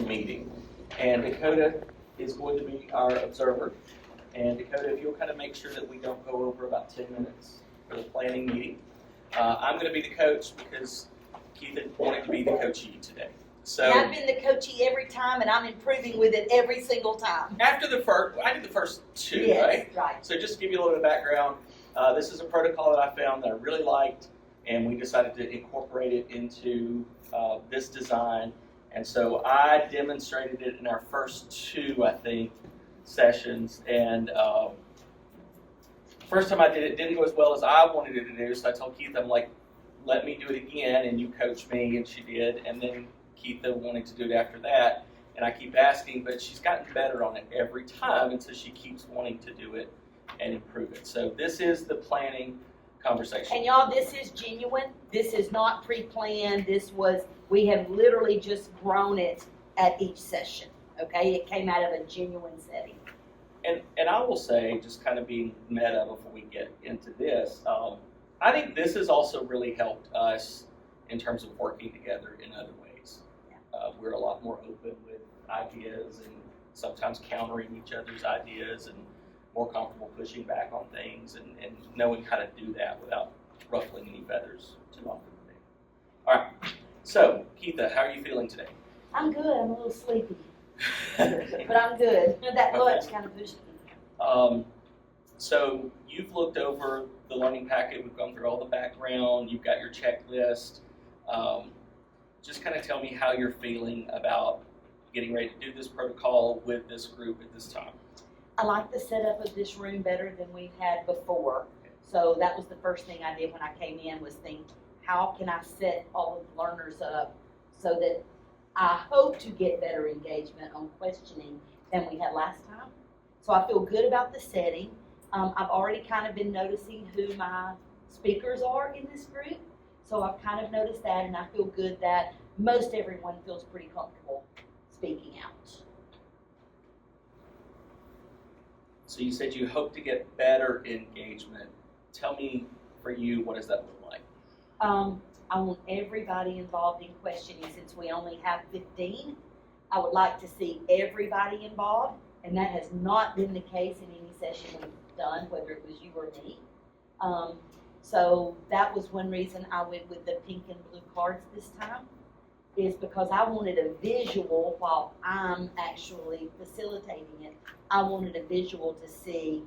meeting. And Dakota is going to be our observer. And Dakota, if you'll kind of make sure that we don't go over about 10 minutes for the planning meeting. I'm going to be the coach because Keith wanted to be the coachee today. So And I've been the coachee every time, and I'm improving with it every single time. after the first, I did the first two, Yes, right? right. So just to give you a little bit of background, this is a protocol that I found that I really liked, and we decided to incorporate it into this design. And so I demonstrated it in our first two, I think, sessions. And first time I did it didn't go as well as I wanted it to do. So I told Keith, I'm like, let me do it again, and you coach me, and she did. And then Keitha wanted to do it after that. And I keep asking, but she's gotten better on it every time, and so she keeps wanting to do it and improve it. So this is the planning conversation. And y'all, this is genuine. This is not pre-planned. We have literally just grown it at each session, okay? It came out of a genuine setting. And I will say, just kind of being meta before we get into this, I think this has also really helped us in terms of working together in other ways. We're a lot more open with ideas and sometimes countering each other's ideas and more comfortable pushing back on things and knowing how to do that without ruffling any feathers too often. All right, so Keitha, how are you feeling today? I'm good. I'm a little sleepy, but I'm good. That lunch kind of pushed me. So you've looked over the learning packet. We've gone through all the background. You've got your checklist. Just kind of tell me how you're feeling about getting ready to do this protocol with this group at this time. I like the setup of this room better than we've had before. So that was the first thing I did when I came in, was think, how can I set all of the learners up so that I hope to get better engagement on questioning than we had last time. So I feel good about the setting. I've already kind of been noticing who my speakers are in this group. So I've kind of noticed that, and I feel good that most everyone feels pretty comfortable speaking out. So you said you hope to get better engagement. Tell me, for you, what does that look like? I want everybody involved in questioning. Since we only have 15, I would like to see everybody involved, and that has not been the case in any session we've done, whether it was you or me. So that was one reason I went with the pink and blue cards this time, is because I wanted a visual while I'm actually facilitating it. I wanted a visual to see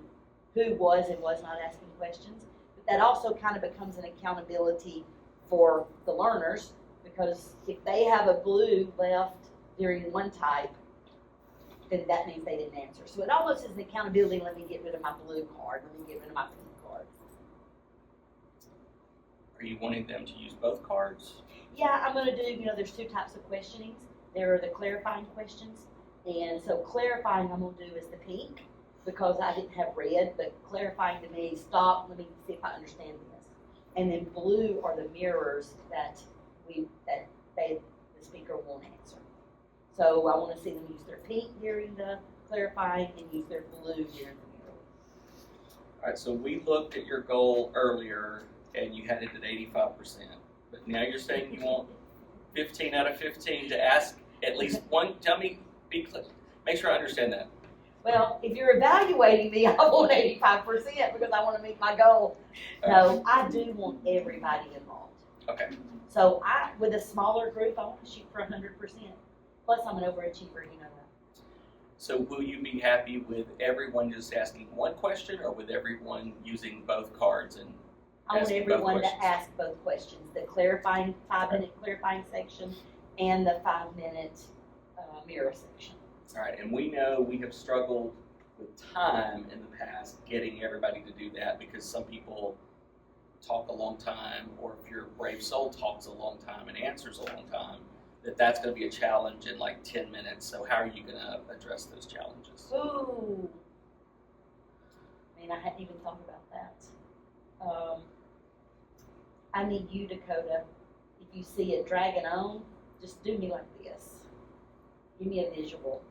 who was and was not asking questions. But that also kind of becomes an accountability for the learners, because if they have a blue left during one type, then that means they didn't answer. So it almost is an accountability. Let me get rid of my blue card. Let me get rid of my pink card. Are you wanting them to use both cards? Yeah, I'm going to do, there's two types of questionings. There are the clarifying questions. And so clarifying I'm going to do is the pink, because I didn't have red, but clarifying to me, stop, let me see if I understand this. And then blue are the mirrors that the speaker won't answer. So I want to see them use their pink during the clarifying and use their blue during the mirror. All right, so we looked at your goal earlier, and you had it at 85%. But now you're saying you want 15 out of 15 to ask at least one. Tell me, be clear. Make sure I understand that. Well, if you're evaluating me, I want 85% because I want to meet my goal. No, I do want everybody involved. Okay. So with a smaller group, I want to shoot for 100%. Plus, I'm an overachiever, you know that. So will you be happy with everyone just asking one question, or with everyone using both cards and I want asking everyone both to questions? ask both questions, the clarifying 5-minute clarifying section and the 5-minute mirror section. All right, and we know we have struggled with time in the past getting everybody to do that, because some people talk a long time, or if your brave soul talks a long time and answers a long time, that's going to be a challenge in like 10 minutes. So how are you going to address those challenges? Ooh. I mean, I hadn't even thought about that. I need you, Dakota, if you see it dragging on, just do me like this. Give me a visual.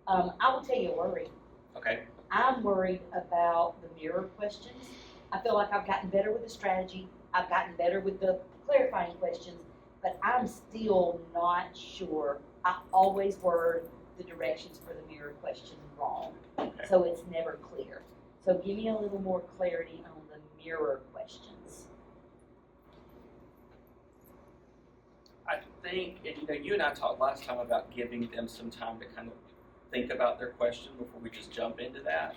I will tell you a worry. Okay. I'm worried about the mirror questions. I feel like I've gotten better with the strategy. I've gotten better with the clarifying questions, but I'm still not sure I always word the directions for the mirror question wrong, Okay. so it's never clear. So give me a little more clarity on the mirror questions. I think, and you and I talked last time about giving them some time to kind of think about their question before we just jump into that.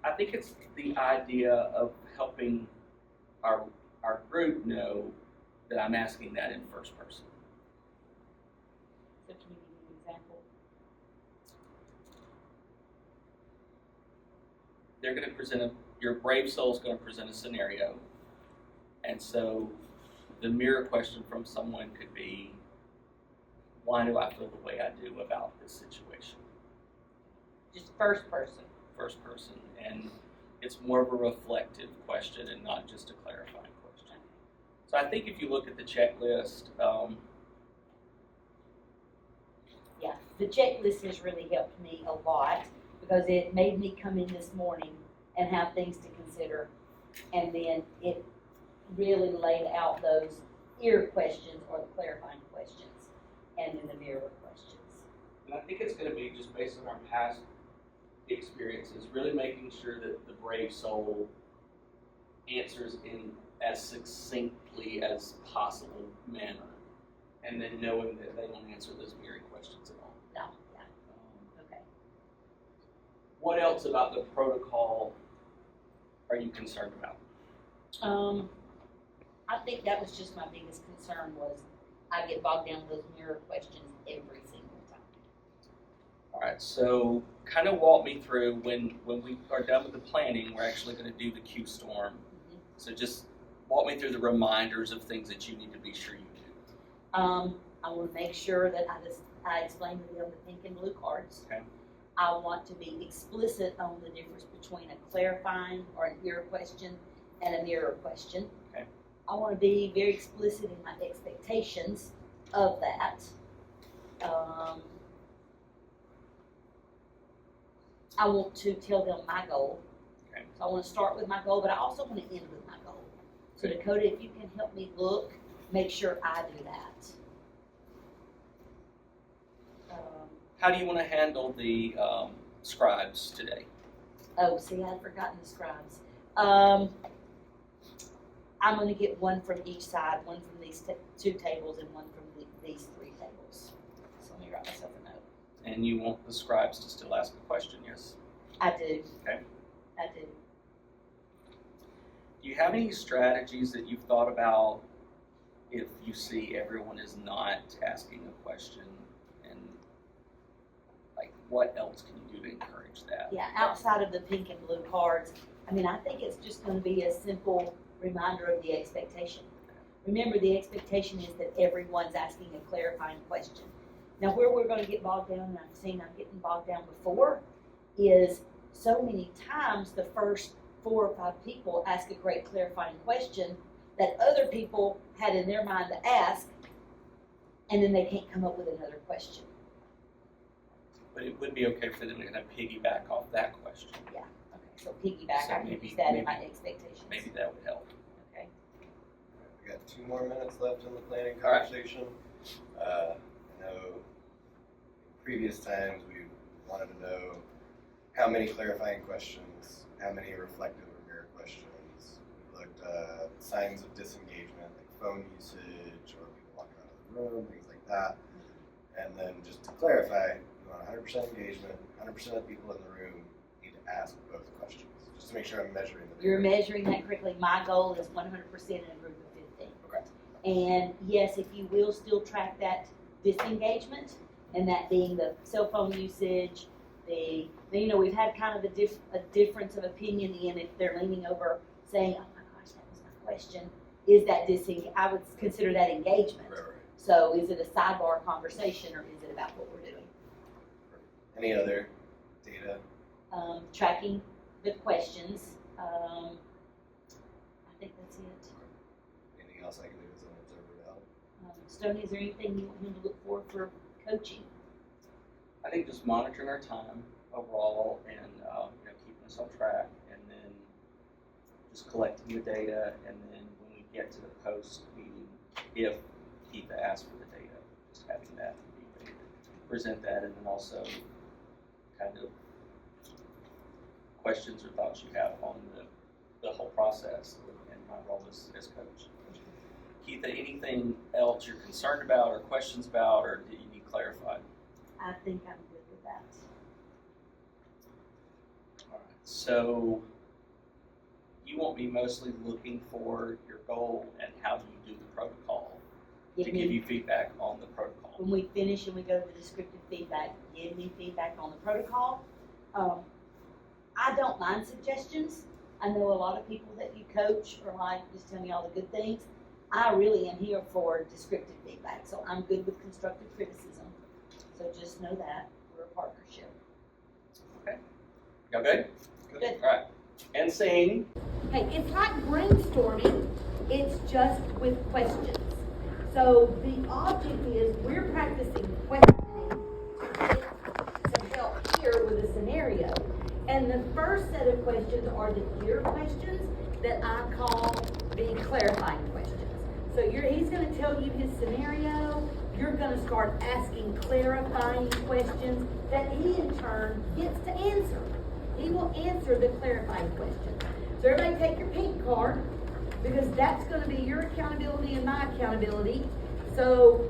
I think it's the idea of helping our group know that I'm asking that in first person. So can you give me an example? They're going to present your brave soul is going to present a scenario, and so the mirror question from someone could be, why do I feel the way I do about this situation? Just first person. First person, and it's more of a reflective question and not just a clarifying question. So I think if you look at the checklist, Yeah, the checklist has really helped me a lot because it made me come in this morning and have things to consider. And then it really laid out those ear questions or the clarifying questions and then the mirror questions. and I think it's going to be just based on our past experiences, really making sure that the brave soul answers in as succinctly as possible manner, and then knowing that they don't answer those mirror questions at all. No, yeah, okay. What else about the protocol are you concerned about? I think that was just my biggest concern was I get bogged down with those mirror questions every single time. All right, so kind of walk me through when we are done with the planning, we're actually going to do the Q storm. Mhm. So just walk me through the reminders of things that you need to be sure you do. I want to make sure that I explain to them the pink and blue cards. Okay. I want to be explicit on the difference between a clarifying or an ear question and a mirror question. Okay. I want to be very explicit in my expectations of that. I want to tell them my goal. Okay. So I want to start with my goal, but I also want to end with my goal. So Okay. Dakota, if you can help me look, make sure I do that. How do you want to handle the scribes today? Oh, see, I'd forgotten the scribes. I'm going to get one from each side, one from these two tables and one from these three tables. So let me write myself a note. And you want the scribes to still ask a question, yes? I do. Okay. I do. Do you have any strategies that you've thought about if you see everyone is not asking a question, and like what else can you do to encourage that? Yeah, outside of the pink and blue cards, I mean, I think it's just going to be a simple reminder of the expectation. Remember, the expectation is that everyone's asking a clarifying question. Now, where we're going to get bogged down, and I've seen I'm getting bogged down before, is so many times the first 4 or 5 people ask a great clarifying question that other people had in their mind to ask, and then they can't come up with another question. But it would be okay for them to kind of piggyback off that question. Okay, so piggyback, So I can maybe- use that in my maybe- expectations. Maybe that would help. Okay. We got 2 more minutes left in the planning All right. conversation. I know in previous times we wanted to know how many clarifying questions, how many reflective or mirror questions. We looked at signs of disengagement, like phone usage or people walking out of the room, things like that. And then just to clarify, you want 100% engagement, 100% of the people in the room need to ask both questions, just to make sure I'm measuring the You're difference. measuring that correctly. My goal is 100% in a group of 15. Okay. And yes, if you will still track that disengagement, and that being the cell phone usage, we've had kind of a difference of opinion in if they're leaning over saying, oh my gosh, that was my question, is that I would consider that engagement. Right. So is it a sidebar conversation or is it about what we're doing? Any other data? Tracking the questions. I think that's it. Anything else I can do as an observer to help? Stoney, is there anything you want him to look for coaching? I think just monitoring our time overall and keeping us on track, and then just collecting the data, and then when we get to the post meeting, if Keitha asks for the data, just having that be present that, and then also kind of questions or thoughts you have on the whole process and my role as coach. Keitha, anything else you're concerned about or questions about, or do you need clarified? I think I'm good with that. All right. So you want me mostly looking for your goal and how you do the protocol to give you feedback on the protocol. When we finish and we go to the descriptive feedback, give me feedback on the protocol. I don't mind suggestions. I know a lot of people that you coach are like, just tell me all the good things. I really am here for descriptive feedback, so I'm good with constructive criticism. So just know that we're a partnership. Okay. Y'all good? Good. All right. And sing. Hey, it's like brainstorming, it's just with questions. So the object is we're practicing questioning to get some help here with a scenario. And the first set of questions are the clear questions that I call the clarifying questions. So he's going to tell you his scenario. You're going to start asking clarifying questions that he in turn gets to answer. He will answer the clarifying questions. So everybody take your pink card, because that's going to be your accountability and my accountability. So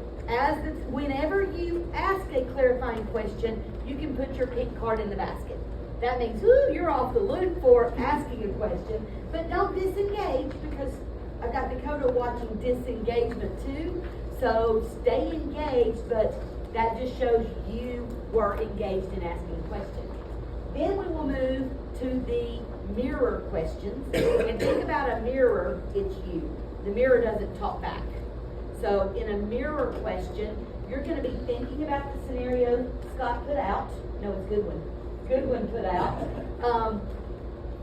whenever you ask a clarifying question, you can put your pink card in the basket. That means, you're off the loop for asking a question, but don't disengage, because I've got Dakota watching disengagement too. So stay engaged, but that just shows you were engaged in asking questions. Then we will move to the mirror questions. And think about a mirror, it's you. The mirror doesn't talk back. So in a mirror question, you're going to be thinking about the scenario Scott put out. No, it's Goodwin. Goodwin put out.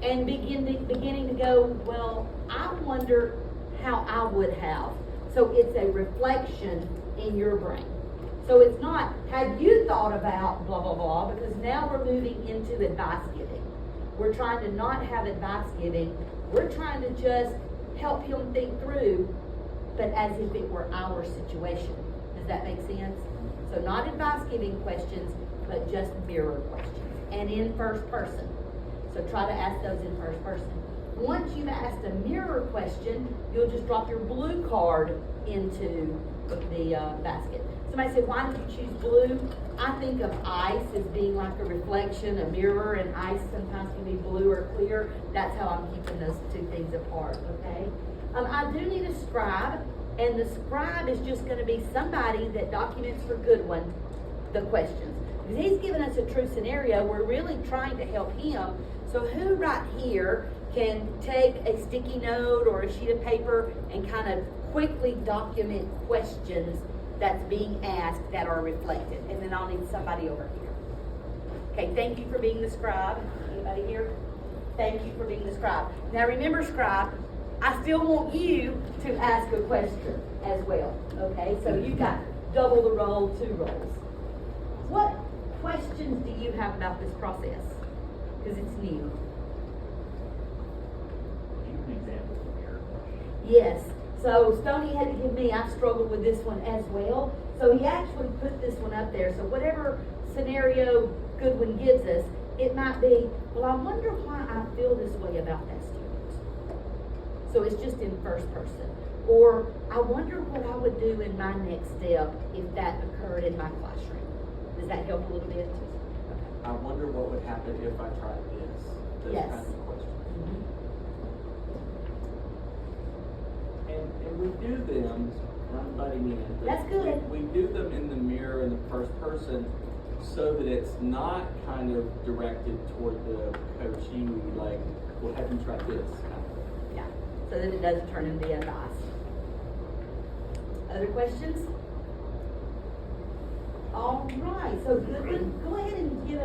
And beginning to go, well, I wonder how I would have. So it's a reflection in your brain. So it's not, have you thought about blah, blah, blah, because now we're moving into advice giving. We're trying to not have advice giving. We're trying to just help him think through, but as if it were our situation. Does that make sense? So not advice giving questions, but just mirror questions. And in first person. So try to ask those in first person. Once you've asked a mirror question, you'll just drop your blue card into the basket. Somebody said, why did you choose blue? I think of ice as being like a reflection, a mirror, and ice sometimes can be blue or clear. That's how I'm keeping those two things apart, okay? I do need a scribe, and the scribe is just going to be somebody that documents for Goodwin the questions. Because he's given us a true scenario, we're really trying to help him. So who right here can take a sticky note or a sheet of paper and kind of quickly document questions that's being asked that are reflected? And then I'll need somebody over here. Okay, thank you for being the scribe. Anybody here? Thank you for being the scribe. Now remember, scribe, I still want you to ask a question as well. Okay, so you've got double the role, 2 roles. What questions do you have about this process? Because it's new. Give an example of your question. Yes. So Stoney had to give me, I've struggled with this one as well. So he actually put this one up there. So whatever scenario Goodwin gives us, it might be, well, I wonder why I feel this way about that student. So it's just in first person. Or I wonder what I would do in my next step if that occurred in my classroom. Does that help a little bit? Okay. I wonder what would happen if I tried this. Those Yes. kinds of questions. Mhm. And we do them, and I'm butting in. but That's good. We do them in the mirror in the first person so that it's not kind of directed toward the coachee, like, well, have you tried this? Kind of. Yeah. So that it doesn't turn into advice. Other questions? All right, so Goodwin, go ahead and give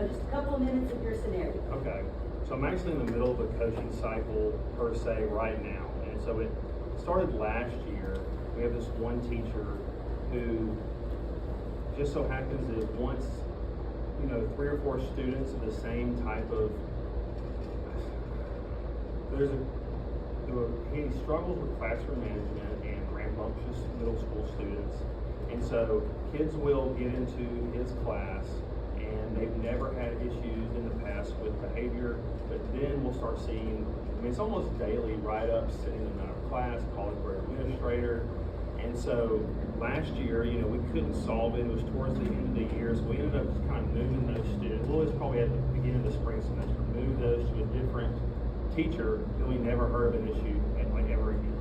just a couple of minutes of your scenario. Okay, so I'm actually in the middle of a coaching cycle per se right now. And so it started last year. We have this one teacher who just so happens that wants, 3 or 4 students of the same type of, he struggles with classroom management and rambunctious middle school students. And so kids will get into his class and they've never had issues in the past with behavior, but then we'll start seeing, I mean, it's almost daily write-ups sitting in our class, calling for an administrator. And so last year, you know, we couldn't solve it. It was towards the end of the year, so we ended up just kind of moving those students. Well, it was probably at the beginning of the spring semester, moved those to a different teacher, and we never heard of an issue like ever again.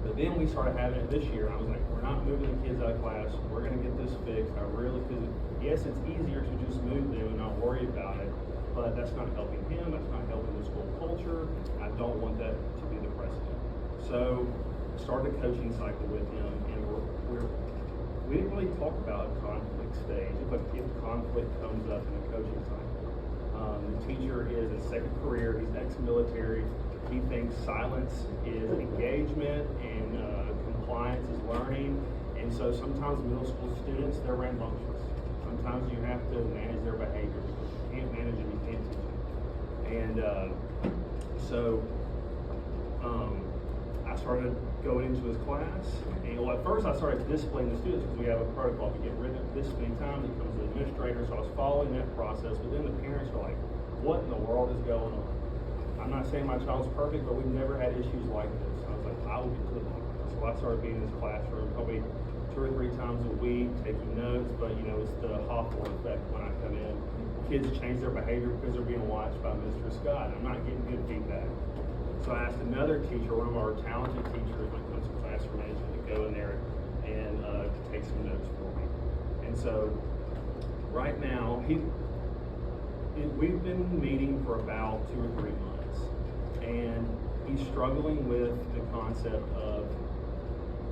But then we started having it this year. I was like, we're not moving the kids out of class. We're going to get this fixed. I really, because yes, it's easier to just move them and not worry about it, but that's not helping him. That's not helping the school culture. I don't want that to be the precedent. So started a coaching cycle with him, and we didn't really talk about a conflict stage, but if conflict comes up in a coaching cycle. The teacher is a second career, he's ex-military, he thinks silence is engagement and compliance is learning, and so sometimes middle school students, they're rambunctious. Sometimes you have to manage their behavior because you can't manage them, you can't teach them. And I started going into his class, and well, at first I started disciplining the students because we have a protocol to get rid of this many times. It comes to the administrator, so I was following that process. But then the parents are like, "What in the world is going on?" I'm not saying my child's perfect, but we've never had issues like this. I was like, I will get to the bottom. So I started being in his classroom probably 2 or 3 times a week, taking notes. But you know, it's the Hawthorne effect when I come in. Kids change their behavior because they're being watched by Mr. Scott. I'm not getting good feedback. So I asked another teacher, one of our talented teachers when it comes to classroom management, to go in there and to take some notes for me. And so right now, we've been meeting for about 2 or 3 months, and he's struggling with the concept of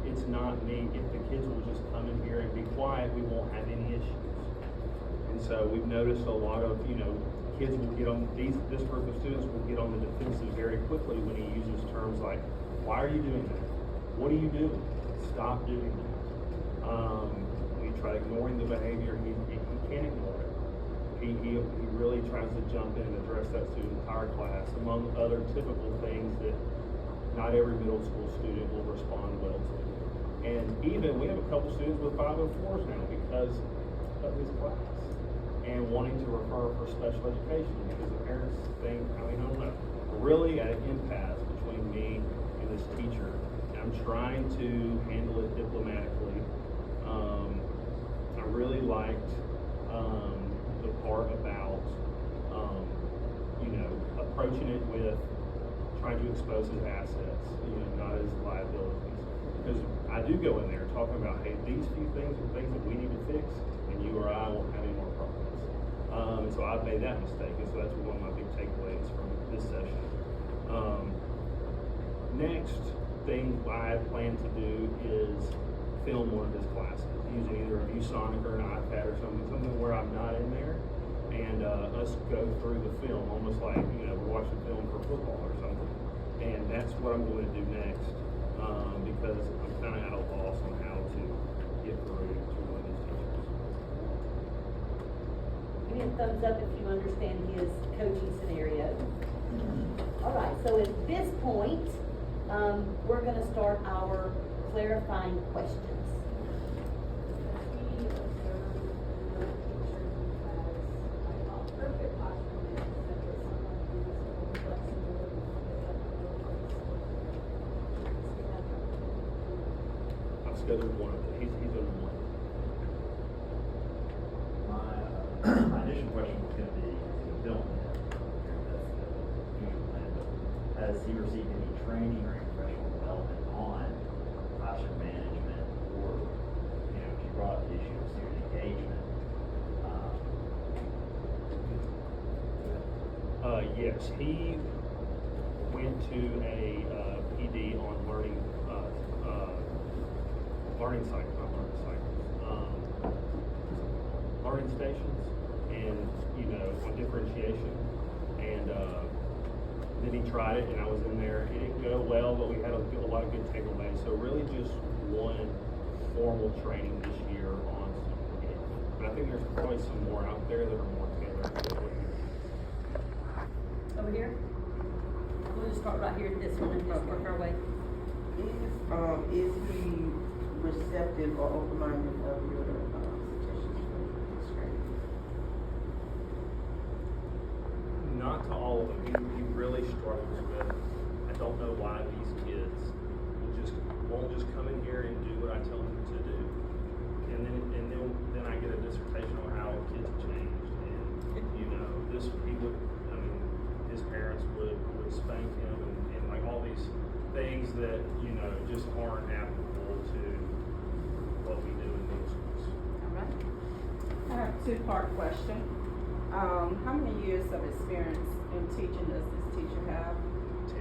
it's not me. If the kids will just come in here and be quiet, we won't have any issues. And so we've noticed a lot of, you know, kids will get on, this group of students will get on the defensive very quickly when he uses terms like, why are you doing that? What are you doing? Stop doing that. We try ignoring the behavior, he can't ignore it. He really tries to jump in and address that student's entire class, among other typical things that not every middle school student will respond well to. And even, we have a couple students with 504s now because of his class, and wanting to refer for special education because the parents think, I mean, I don't know, we're really at an impasse between me and this teacher. And I'm trying to handle it diplomatically. I really liked the part about, you know, approaching it with trying to expose his assets, you know, not his liabilities. Because I do go in there talking about, hey, these few things are things that we need to fix, and you or I won't have any more problems. And so I've made that mistake, and so that's one of my big takeaways from this session. Next thing I plan to do is film one of his classes, using either a ViewSonic or an iPad or something where I'm not in there, and us go through the film, almost like, you know, we're watching film for football or something. And that's what I'm going to do next, because I'm kind of at a loss on how to get through to one of these teachers. Give me a thumbs up if you understand his coaching scenario. All right, so at this point, we're gonna start our clarifying questions. I've scheduled one of them. He's on one. My initial question was going to be, Dylan, that's the future plan, but has he received any training or any professional development on classroom management, or, you know, you brought up the issue of student engagement? Yes, he went to a PD on learning cycles, not learning cycles, learning stations, and, you know, on differentiation. And then he tried it, and I was in there. It didn't go well, but we had a lot of good takeaways. So really just one formal training this year on student engagement. But I think there's probably some more out there that are more tailored. Over here? We'll just start right here at this one and just work our way. Is he receptive or open-minded of your suggestions for this grade? Not to all of them. He really struggles with, I don't know why these kids won't just come in here and do what I tell them to do. And then I get a dissertation on how kids have changed. And, you know, his parents would spank him and like all these things that, you know, just aren't applicable to what we do in middle schools. All right. I have a two-part question. How many years of experience in teaching does this teacher have? 10.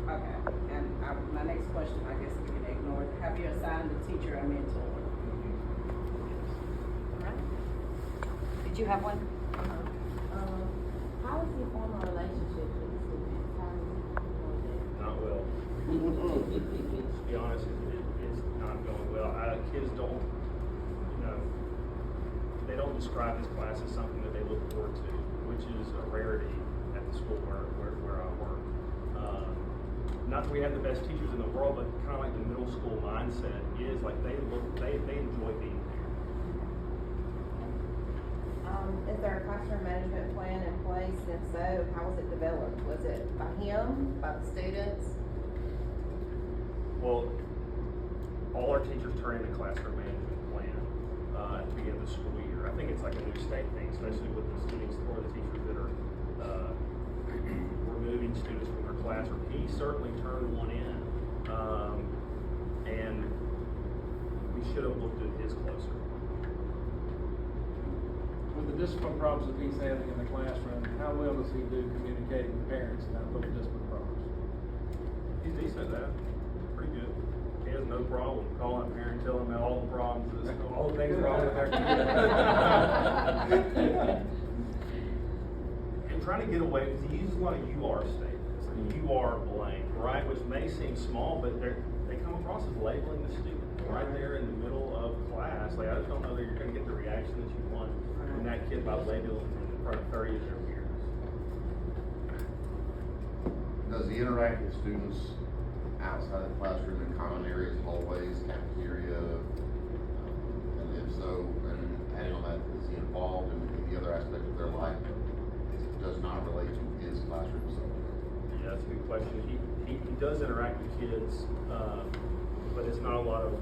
Okay, and my next question, I guess we can ignore it. Have you assigned the teacher a mentor? Did you have one? How is he forming a relationship with the students? How is he doing Not well. To be honest, it's not going well. Kids don't, you know, they don't describe this class as something that they look forward to, which is a rarity at the school where I work. Not that we have the best teachers in the world, but kind of like the middle school mindset is like they enjoy being there. Is there a classroom management plan in place, and if so, how was it developed? Was it by him, by the students? Well, all our teachers turn in a classroom management plan at the beginning of the school year. I think it's like a new state thing, especially with the students or the teachers that are removing students from their classroom. He certainly turned one in, and we should have looked at his closer. With the discipline problems that he's having in the classroom, how well does he do communicating with parents about those discipline problems? He's decent at that. Pretty good. He has no problem calling a parent, telling them all the problems, all the things wrong with their kid. And trying to get away, because he uses a lot of you are statements. You are blank, right? Which may seem small, but they come across as labeling the student right there in the middle of class. Like, I just don't know that you're going to get the reaction that you want from that kid by labeling him in front of 30 of their peers. Does he interact with students outside the classroom in common areas, hallways, cafeteria? And if so, and adding on that, is he involved in any other aspect of their life that does not relate to his classroom? Yeah, that's a good question. He does interact with kids, but it's not a lot of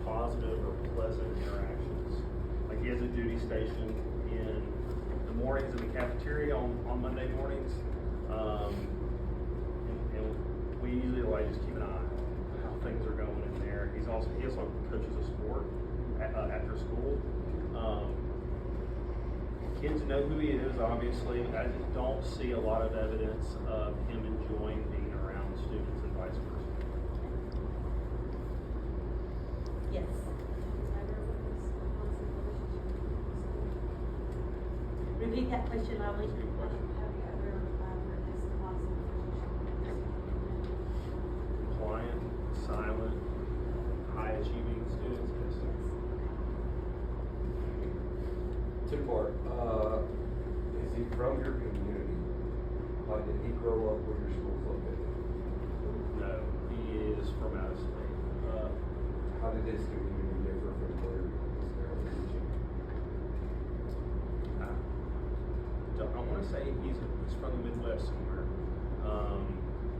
positive or pleasant interactions. Like, he has a duty station in the mornings in the cafeteria on Monday mornings. And we usually just keep an eye on how things are going in there. He also coaches a sport after school. Kids know who he is, obviously. I just don't see a lot of evidence of him enjoying being around students and vice versa. Yes. Repeat that question, Lovely. That's a good question. Compliant, silent, high achieving students, yes. Two-part, is he from your community? Like, did he grow up where your school's located? No, he is from out of state. How did his community differ from where he's currently teaching? I want to say he's from the Midwest somewhere,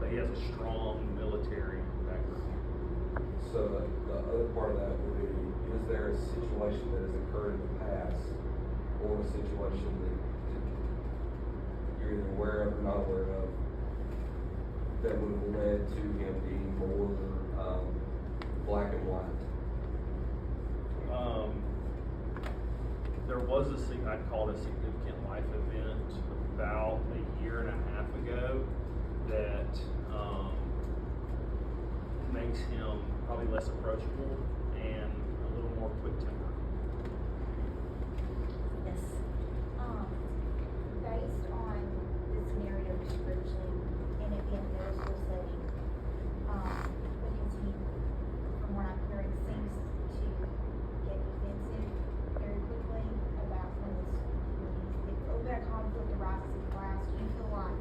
but he has a strong military background. So the other part of that would be, is there a situation that has occurred in the past, or a situation that you're either aware of or not aware of, that would have led to him being more black and white? There was I'd call it a significant life event about a year and a half ago that makes him probably less approachable and a little more quick-tempered. Yes. Based on the scenario description and it being a middle school setting, because he, from what I'm hearing, seems to get defensive very quickly about when if a little bit of conflict arises in class, do you feel like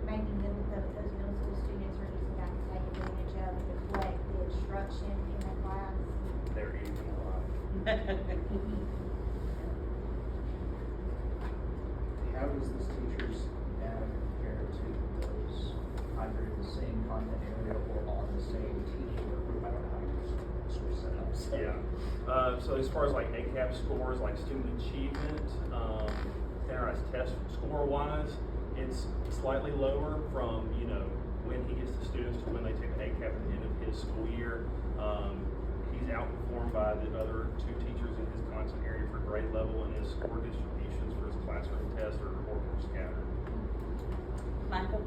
maybe those middle school students are just have to take advantage of to deflect the instruction in the class. They're eating a lot. How does this teacher's data compare to those either in the same content area or on the same teaching group? I don't know how you sort of set it up. So. Yeah. So as far as like ACAP scores, like student achievement, standardized test score wise, it's slightly lower from, you know, when he gets the students to when they take the ACAP at the end of his school year. He's outperformed by the other two teachers in his content area for grade level, and his score distributions for his classroom test are more scattered. Michael?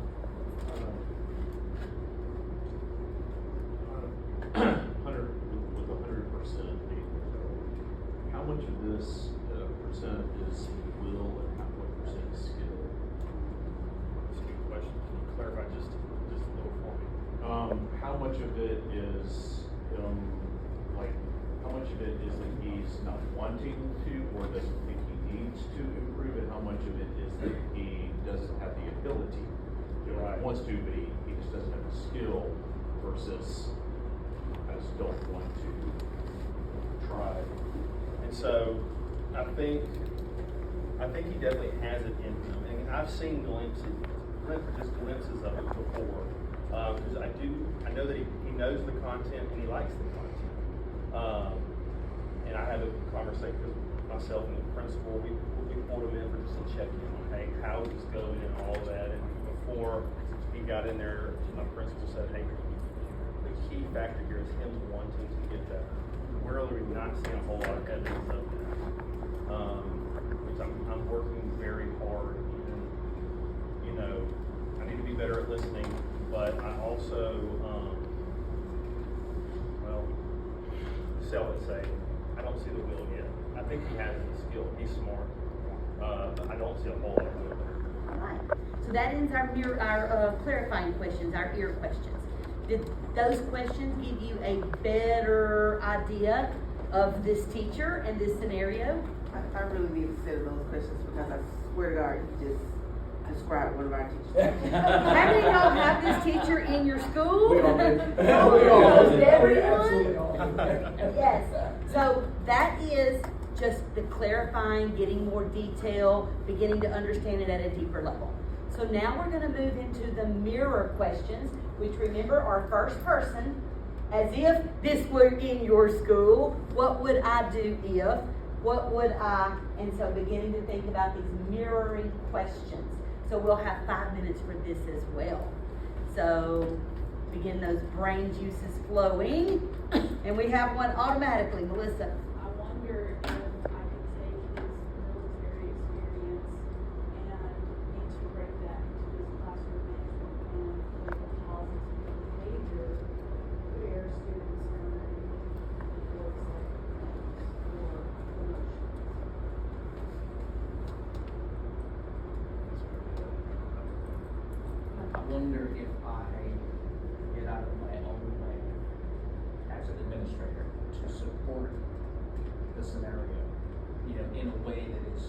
100%. How much of this percent is will and what percent is skill? That's a good question. Can you clarify just a little for me? How much of it is like how much of it is that he's not wanting to or doesn't think he needs to improve, and how much of it is that he doesn't have the ability to, wants to, but he just doesn't have the skill, versus I just don't want to try. And so I think he definitely has it in him, and I've seen glimpses of it before. Because I know that he knows the content and he likes the content. And I had a conversation with myself and the principal. We pulled him in for just a check-in on, hey, how he's going and all of that. And before he got in there, my principal said, hey, the key factor here is him wanting to get better. We're really not seeing a whole lot of evidence of that. Which I'm working very hard. Even, you know, I need to be better at listening, but I also, sell it, say, I don't see the will yet. I think he has the skill. He's smart, but I don't see a whole lot of will there. All right. So that ends our clarifying questions, our ear questions. Did those questions give you a better idea of this teacher and this scenario? I really need to sit in those questions because I swear to God, you just described one of our teachers. How many of y'all have this teacher in your school? We all do. Almost everyone? Absolutely all do. Yes. So that is just the clarifying, getting more detail, beginning to understand it at a deeper level. So now we're going to move into the mirror questions, which remember are first person, as if this were in your school. What would I do if? What would I? And so beginning to think about these mirroring questions. So we'll have 5 minutes for this as well. So begin those brain juices flowing. And we have one automatically. Melissa. I wonder if I could take his military experience and integrate that into his classroom management plan with a positive behavior where students earn rewards like points or promotions. I wonder if I get out of my own way as an administrator to support the scenario, you know, in a way that is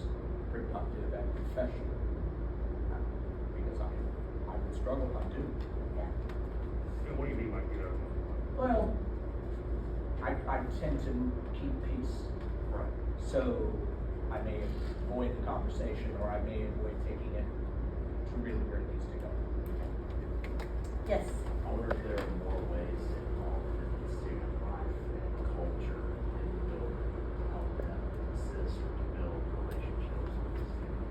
productive and professional. Because I would struggle if I do. And what do you mean by get out of my way? Well, I tend to keep peace. Right. So I may avoid the conversation, or I may avoid taking it to really where it needs to go. Yes. I wonder if there are more ways to involve in the student life and culture and build to help them assist or to build relationships with the students.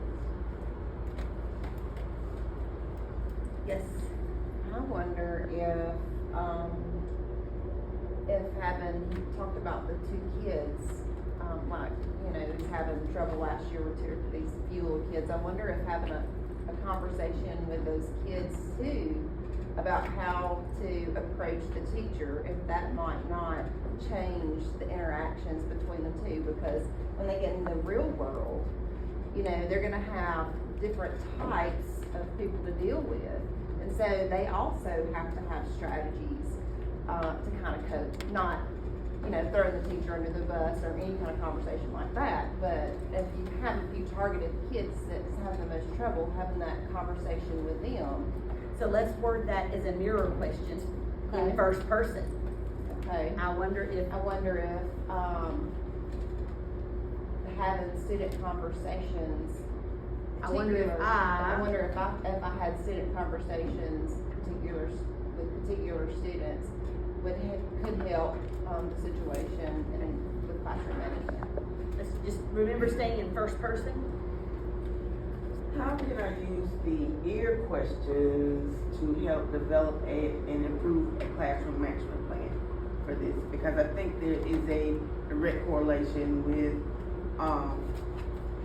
Yes. I wonder if having, you talked about the two kids, like, you know, who's having trouble last year with these few little kids. I wonder if having a conversation with those kids too about how to approach the teacher, if that might not change the interactions between the two, because when they get in the real world, you know, they're gonna have different types of people to deal with. And so they also have to have strategies to kind of cope, not, you know, throwing the teacher under the bus or any kind of conversation like that. But if you have a few targeted kids that have the most trouble, having that conversation with them So let's word that as a mirror question Okay. in first person. Okay. I wonder if, Having student conversations. I wonder if I wonder if I had student conversations with particular students could help, the situation with classroom management. let's just remember staying in first person. How can I use the ear questions to help develop and improve a classroom management plan for this? Because I think there is a direct correlation with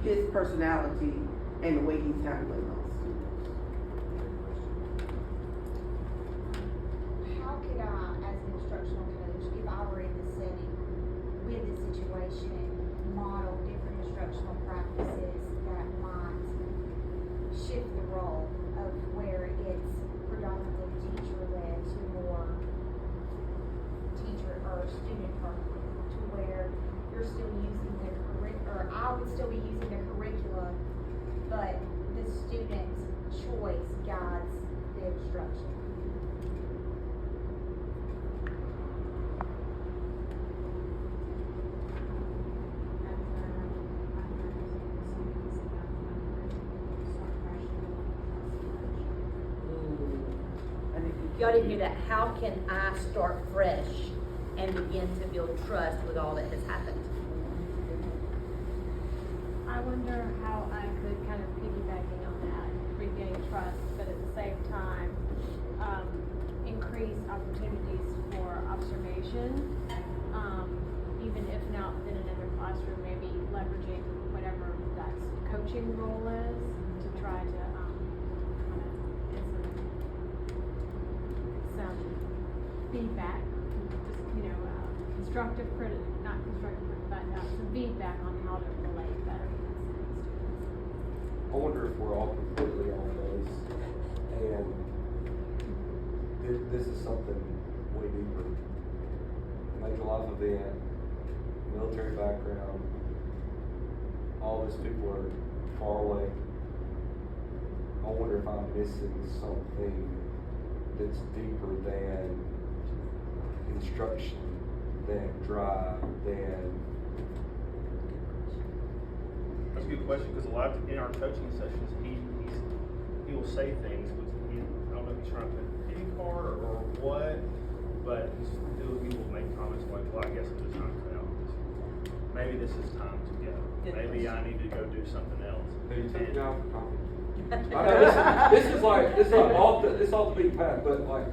his personality and the way he's handling those students. How could I, as an instructional coach, if I were in the setting with the situation, model different instructional practices that might shift the role of where it's predominantly teacher-led to more teacher or student-focused, to where you're still using the or I would still be using the curriculum, but the student's choice guides the instruction. Y'all didn't hear that. How can I start fresh and begin to build trust with all that has happened? I wonder how I could kind of piggybacking on that, regain trust, but at the same time, increase opportunities for observation, even if not within another classroom, maybe leveraging whatever that coaching role is to try to kind of get some feedback, just, constructive not constructive, but some feedback on how to relate better. I wonder if we're all completely on base, and this is something way deeper. Major life event, military background, all these people are far away. I wonder if I'm missing something that's deeper than instruction, than drive, than That's a good question, because a lot of, in our coaching sessions, he will say things, which I don't know if he's trying to put a pity card or what, but he will make comments like, well, I guess I'm just not cut out for this. Maybe this is time to go. Maybe I need to go do something else. Have you taken out for coffee? I know this is like off the beaten path, but like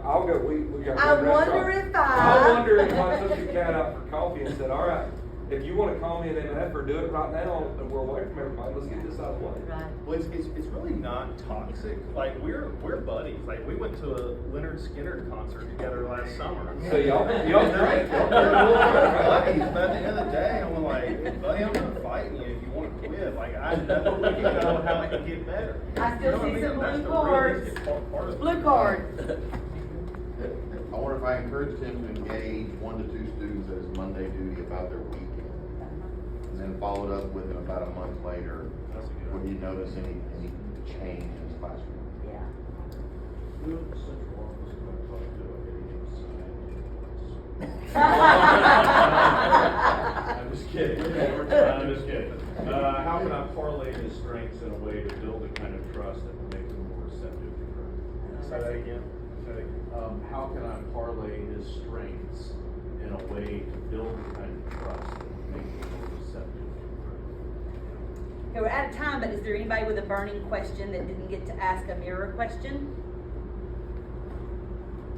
I'll go. We got. I wonder if I wonder if I took the cat out for coffee and said, all right, if you want to call me an MF or do it right now, and we're away from everybody, let's get this out of the way. Right. Well, it's really not toxic. Like we're buddies. Like we went to a Leonard Skinner concert together last summer. So y'all drink. Buddies, but at the end of the day, I'm like, buddy, I'm not fighting you if you want to quit. Like I know we can know how it can get better. I still see what some That's blue the cards. realistic part of it. Blue card. I wonder if I encouraged him to engage 1 to 2 students as Monday duty about their weekend. And then followed up with him about a month later, would you notice any change in his classroom? Yeah. I'm just kidding. I'm just kidding. How can I parlay his strengths in a way to build the kind of trust that will make him more receptive to growth? Say that again. How can I parlay his strengths in a way to build the kind of trust that will make him more receptive to growth? Okay, we're out of time, but is there anybody with a burning question that didn't get to ask a mirror question?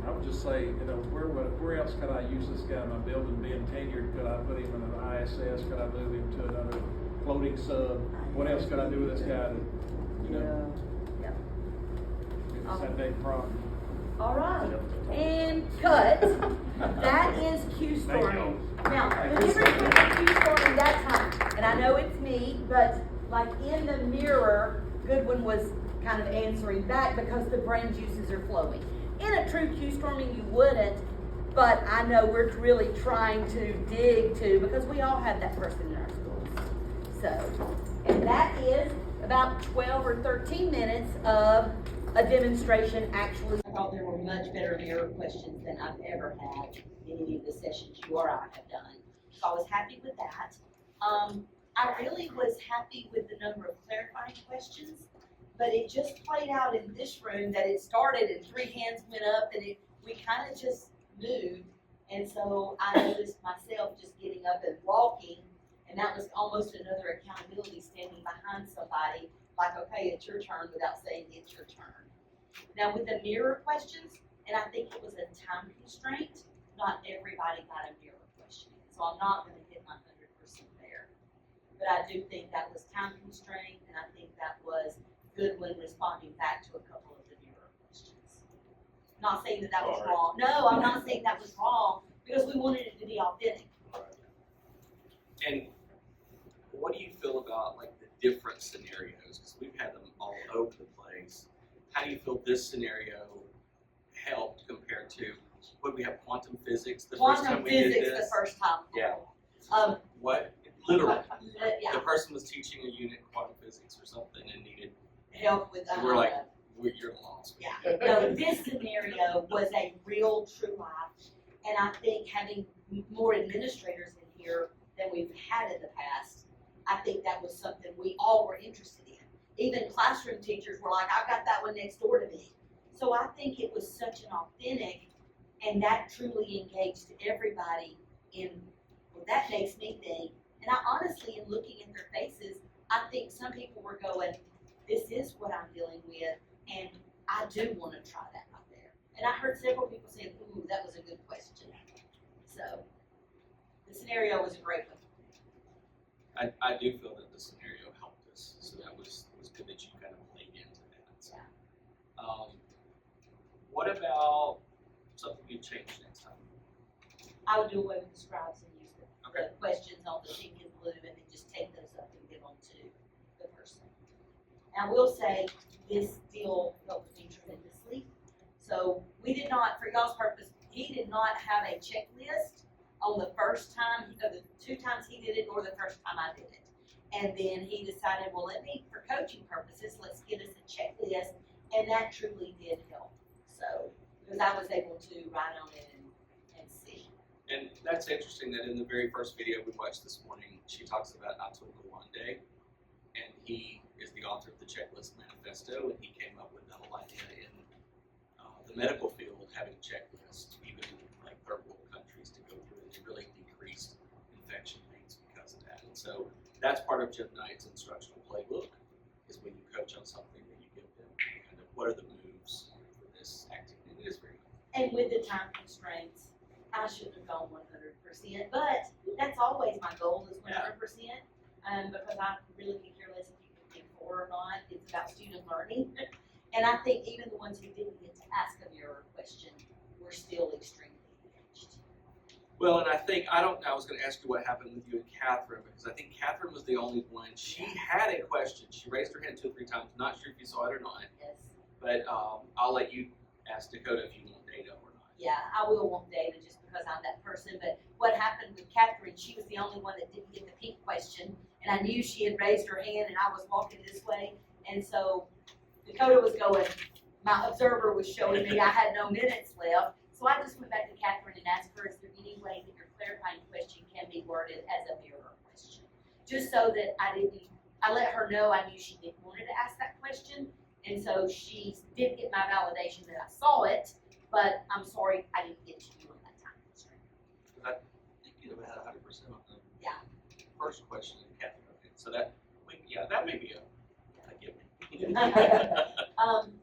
I would just say, where else could I use this guy in my building being tenured? Could I put him in an ISS? Could I move him to another floating sub? What else could I do with this guy to, Yeah. it's that big problem? All right, and cut. That is Q storming. Now, the difference with the Q storming that time, and I know it's me, but like in the mirror, Goodwin was kind of answering back because the brain juices are flowing. In a true Q storming, you wouldn't, but I know we're really trying to dig to, because we all have that person in our schools. So, and that is about 12 or 13 minutes of a demonstration actually. I thought there were much better mirror questions than I've ever had in any of the sessions you or I have done. So I was happy with that. I really was happy with the number of clarifying questions, but it just played out in this room that it started and 3 hands went up and we kind of just moved. And so I noticed myself just getting up and walking, and that was almost another accountability, standing behind somebody, like, okay, it's your turn, without saying it's your turn. Now with the mirror questions, and I think it was a time constraint, not everybody got a mirror question. So I'm not gonna get my 100% there. But I do think that was time constraint, and I think that was good when responding back to a couple of the mirror questions. Not saying that was wrong. No, I'm not saying that was wrong, because we wanted it to be authentic. And what do you feel about like the different scenarios? Because we've had them all over the place. How do you feel this scenario helped compared to what we have quantum physics the first time Quantum we did physics this? the first time. Yeah. What? Literally. The person was teaching a unit quantum physics or something and needed Help with and we're like, you're lost. Yeah. No, this scenario was a real true life, and I think having more administrators in here than we've had in the past, I think that was something we all were interested in. Even classroom teachers were like, I've got that one next door to me. So I think it was such an authentic, and that truly engaged everybody in, well, that makes me think. And I honestly, in looking at their faces, I think some people were going, this is what I'm dealing with, and I do want to try that out there. And I heard several people saying, ooh, that was a good question. So the scenario was a great one. I do feel that the scenario helped us, so that was good that you kind of played into that. So. What about something you change next time? I would do away with the scribes and use Okay. the questions on the pink and blue, and then just take those up and give them to the person. And I will say, this deal helped me tremendously. So we did not, for y'all's purpose, he did not have a checklist on the first time, the 2 times he did it, or the first time I did it. And then he decided, well, for coaching purposes, let's get us a checklist, and that truly did help. So, because I was able to write on it and see. And that's interesting that in the very first video we watched this morning, she talks about Atul Gawande, and he is the author of the Checklist Manifesto, and he came up with the whole idea in the medical field having checklists, even in like third world countries, to go through it. It really decreased infection rates because of that. And so that's part of Jim Knight's instructional playbook, is when you coach on something that you give them kind of what are the moves for this activity. It is very helpful. And with the time constraints, I shouldn't have gone 100%, but that's always my goal, is 100%, because I really could care less if you can pick 4 or not. It's about student learning. And I think even the ones who didn't get to ask a mirror question were still extremely engaged. Well, and I was going to ask you what happened with you and Catherine, because I think Catherine was the only one. She had a question. She raised her hand 2 or 3 times. Not sure if you saw it or not. Yes. But I'll let you ask Dakota if you want data or not. Yeah, I will want data just because I'm that person. But what happened with Catherine, she was the only one that didn't get the pink question. And I knew she had raised her hand and I was walking this way. And so Dakota was going, my observer was showing me I had no minutes left. So I just went back to Catherine and asked her, is there any way that your clarifying question can be worded as a mirror question? Just so that I let her know I knew she didn't want to ask that question. And so she did get my validation that I saw it, but I'm sorry I didn't get to you on that time constraint. I think you had 100% on the first question in Catherine. So that may be a given.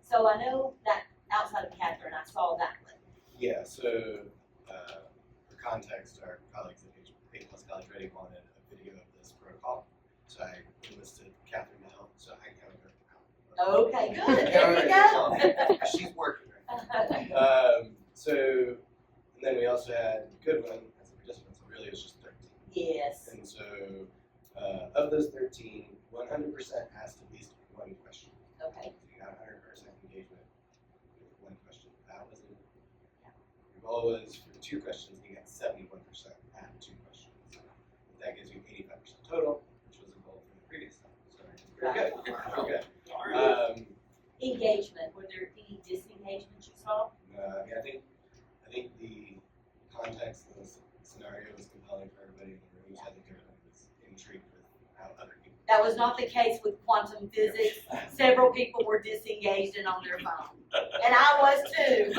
So I know that outside of Catherine, I saw that one. Yeah, so for context, our colleagues at Pay Plus College Ready wanted a video of this protocol. So I enlisted Catherine to help, so I counted her out. Okay, good. There you go. She's working right now. And then we also had Goodwin as a participant, so really it was just 13. Yes. And so of those 13, 100% asked at least 1 question. Okay. So you got 100% engagement with 1 question. That was it. Your goal was for 2 questions, you got 71% at 2 questions. That gives you 85% total, which was a goal from the previous time. So very good. Very good. Engagement, were there any disengagement you saw? I mean, I think the context of this scenario was compelling for everybody in the room. So I think everyone was intrigued with how other people. That was not the case with quantum physics. Several people were disengaged and on their phone. And I was too.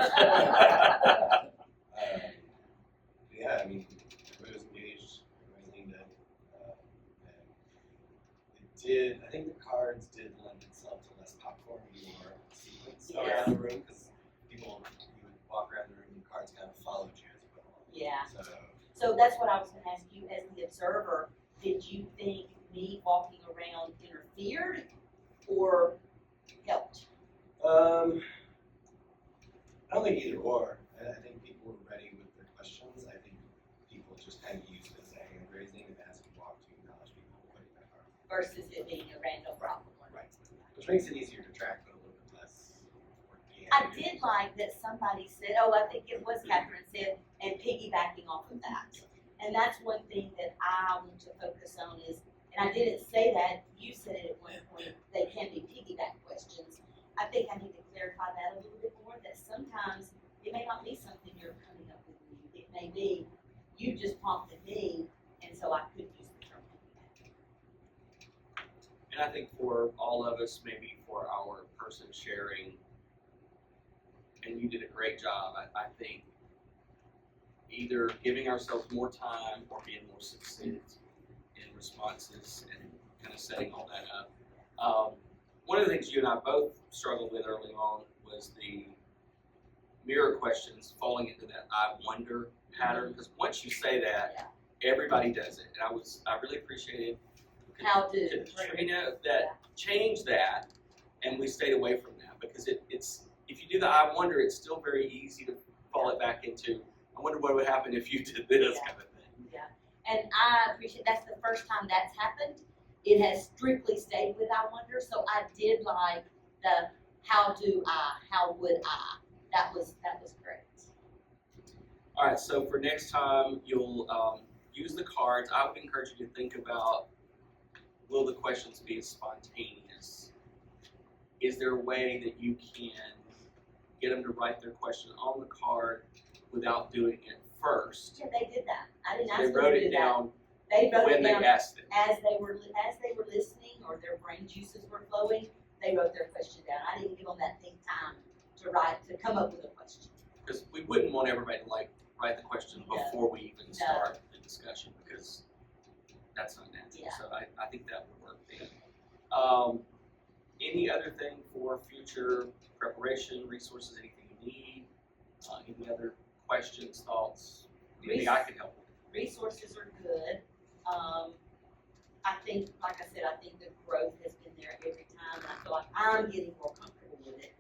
Yeah, I mean, everybody was engaged, everybody leaned in. And it did, I think the cards did lend itself to less popcorn and more sequence around the room, because people, you would walk around the room and the cards kind of followed you as you went along. Yeah. So, So that's what I was gonna ask you as the observer. Did you think me walking around interfered or helped? I don't think either or. I think people were ready with their questions. I think people just kind of used it as a hand raising and as you walk to acknowledge people putting their arm. Versus it being a random problem. Right. Which makes it easier to track, but a little bit less organic. I did like that somebody said, oh, I think it was Catherine said, and piggybacking off of that. And that's one thing that I want to focus on is, and I didn't say that, you said it at one point, they can be piggyback questions. I think I need to clarify that a little bit more, that sometimes it may not be something you're coming up with new. It may be, you just prompted me, and so I could use the term piggyback. And I think for all of us, maybe for our person sharing, and you did a great job, I think either giving ourselves more time or being more succinct in responses and kind of setting all that up. One of the things you and I both struggled with early on was the mirror questions falling into that I wonder pattern, because once you say that, everybody does it. And I really appreciated How do. Katrina that changed that, and we stayed away from that, because it's if you do the I wonder, it's still very easy to fall it back into I wonder what would happen if you did this kind of thing. Yeah, and I appreciate, that's the first time that's happened. It has strictly stayed with I wonder, so I did like the how do I, how would I. That was great. All right, so for next time, you'll use the cards. I would encourage you to think about, will the questions be spontaneous? Is there a way that you can get them to write their question on the card without doing it first? Yeah, they did that. I didn't ask They them wrote to do it that. down They wrote when it they down asked it. as they were listening, or their brain juices were flowing. They wrote their question down. I didn't give them that think time to come up with a question. Because we wouldn't want everybody to write the question before we even start the discussion, because that's not natural. Yeah. So I think that would work then. Any other thing for future preparation, resources, anything you need? Any other questions, thoughts, anything I can help with? Resources are good. I think, like I said, I think the growth has been there every time, and I feel like I'm getting more comfortable with it.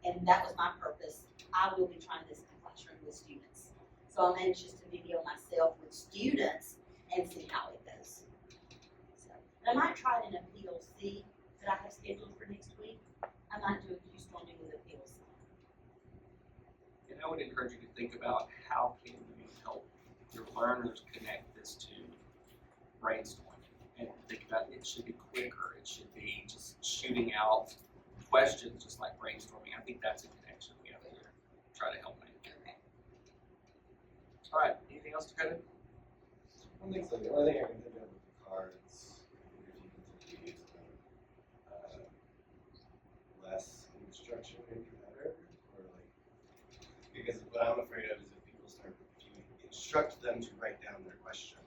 And that was my purpose. I will be trying this in the classroom with students. So I'm anxious to video myself with students and see how it goes. So, and I might try it in a PLC that I have scheduled for next week. I might do a Q-storming with a PLC. And I would encourage you to think about how can you help your learners connect this to brainstorming, and think about it should be quicker, it should be just shooting out questions just like brainstorming. I think that's a connection we have to try to help make. All right, anything else to cut in? I don't think so. The only thing I can think of with the cards, if you continue to use them, less instruction may be better, or because what I'm afraid of is if you instruct them to write down their question,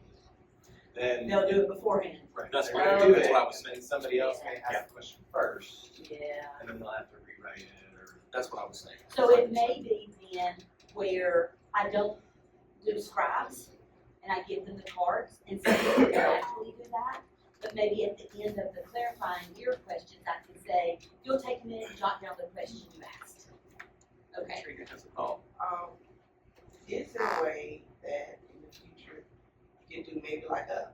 then They'll do it beforehand. right, That's they're what- gonna do that's it, what I was and then somebody else may ask the question first, Yeah. and then they'll have to rewrite it, or. That's what I was saying. So it may be then where I don't do scribes and I give them the cards and say they actually do that. But maybe at the end of the clarifying your questions, I could say, you'll take a minute and jot down the question you asked. Okay. Katrina has a thought. Is there a way that in the future you can do maybe like a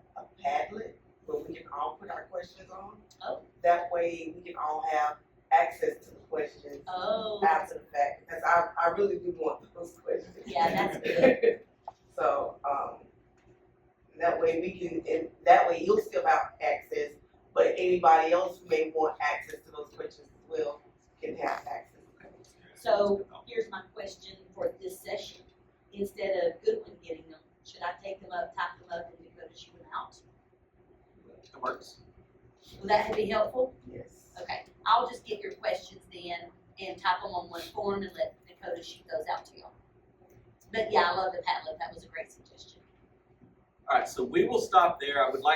Padlet where we can all put our questions on? Oh. That way we can all have access to the questions Oh. after the fact, because I really do want those questions. Yeah, that's good. So, that way we can, and that way you'll still have access, but anybody else who may want access to those questions as well can have access. So here's my question for this session. Instead of Goodwin getting them, should I take them up, type them up, and Dakota shoot them out? It works. Would that be helpful? Yes. Okay, I'll just get your questions then and type them on one form and let Dakota shoot those out to y'all. But yeah, I love the Padlet. That was a great suggestion. All right, so we will stop there. I would like